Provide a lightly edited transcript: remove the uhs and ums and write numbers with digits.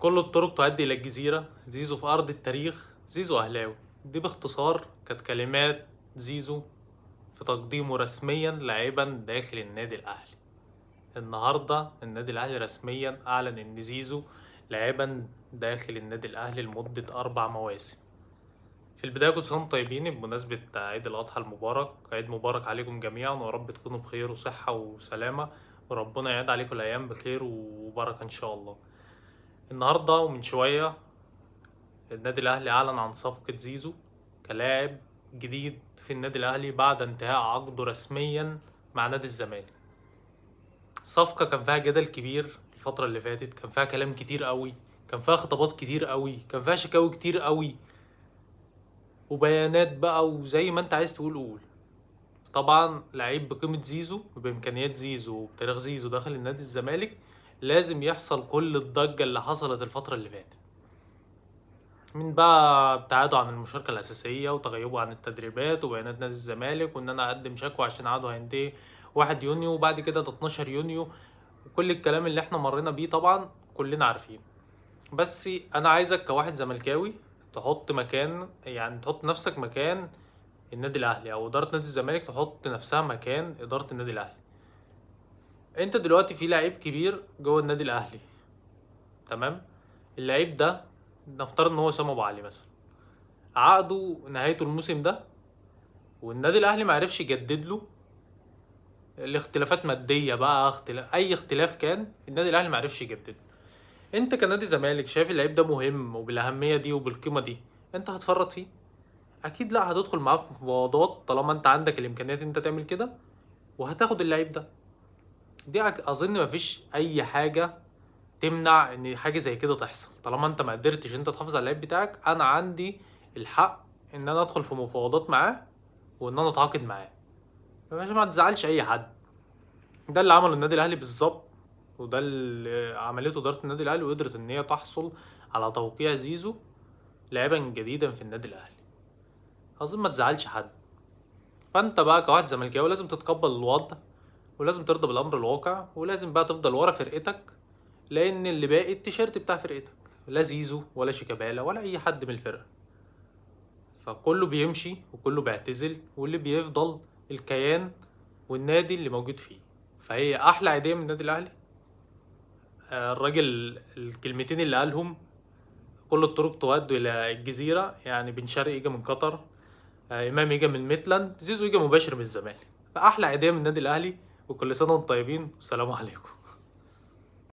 كل الطرق تؤدي إلى الجزيرة، زيزو في أرض التاريخ، زيزو أهلاوي. دي باختصار كانت كلمات زيزو في تقديمه رسميا لاعبا داخل النادي الأهلي. النهاردة النادي الأهلي رسميا أعلن إن زيزو لاعبا داخل النادي الأهلي لمدة 4 مواسم. في البداية كنتوا سنة طيبين بمناسبة عيد الأضحى المبارك، عيد مبارك عليكم جميعا، ورب تكونوا بخير وصحة وسلامة، وربنا يعيد عليكم الأيام بخير وبركة إن شاء الله. النهاردة ومن شوية النادي الأهلي أعلن عن صفقة زيزو كلاعب جديد في النادي الأهلي بعد انتهاء عقده رسميا مع نادي الزمالك. صفقة كان فيها جدل كبير الفترة اللي فاتت، كان فيها كلام كتير قوي، كان فيها خطابات كتير قوي، كان فيها شكاوي كتير قوي وبيانات بقى، وزي ما انت عايز تقول قول. طبعا لعيب بقيمة زيزو وبإمكانيات زيزو وبتاريخ زيزو داخل النادي الزمالك لازم يحصل كل الضجة اللي حصلت الفترة اللي فاتت، من بقى ابتعاده عن المشاركة الأساسية وتغيبه عن التدريبات وبيانات نادي الزمالك، وإن أنا أقدم شكوى عشان عقده هينتهي 1 يونيو وبعد كده ده 12 يونيو، وكل الكلام اللي احنا مرينا بيه طبعا كلنا عارفين. بس أنا عايزك كواحد زملكاوي تحط مكان، يعني تحط نفسك مكان النادي الأهلي أو إدارة نادي الزمالك، تحط نفسها مكان إدارة النادي الأهلي. أنت دلوقتي في لعيب كبير جوه النادي الأهلي، تمام؟ اللعيب ده نفترض إن هو سام أبو علي مثلا، عقده نهايته الموسم ده والنادي الاهلي ما عرفش يجدد له، الاختلافات ماديه بقى، اي اختلاف كان النادي الاهلي ما عرفش يجدد. انت كنادي زمالك شايف اللعيب ده مهم وبالاهميه دي وبالقيمه دي، انت هتفرط فيه؟ اكيد لا، هتدخل معاه في مفاوضات طالما انت عندك الامكانيات انت تعمل كده، وهتاخد اللعيب ده. دي اظن مفيش اي حاجه تمنع ان حاجه زي كده تحصل. طالما انت ما قدرتش انت تحافظ على اللعيب بتاعك، انا عندي الحق ان انا ادخل في مفاوضات معاه وان انا اتعاقد معاه. يا باشا ما تزعلش اي حد، ده اللي عمله النادي الاهلي بالظبط، وده اللي عملته اداره النادي الاهلي، وقدرت ان هي تحصل على توقيع زيزو لاعبا جديدا في النادي الاهلي. اظن ما تزعلش حد. فانت بقى كواحد زملكاوي لازم تتقبل الوضع، ولازم ترضى بالامر الواقع، ولازم بقى تفضل ورا فرقتك، لان اللي باقي التيشيرت بتاع فرقتك، لا زيزو ولا شيكابالا ولا اي حد من الفرقه. فكله بيمشي وكله بيعتزل، واللي بيفضل الكيان والنادي اللي موجود فيه. فهي احلى عيديه من النادي الاهلي الراجل الكلمتين اللي قالهم: كل الطرق تؤدي الى الجزيره، يعني بن شرقي اجى من قطر، امام اجى من ميتلاند، زيزو اجى مباشر من الزمالك. فاحلى عيديه من النادي الاهلي، وكل سنه وانتم طيبين والسلام عليكم.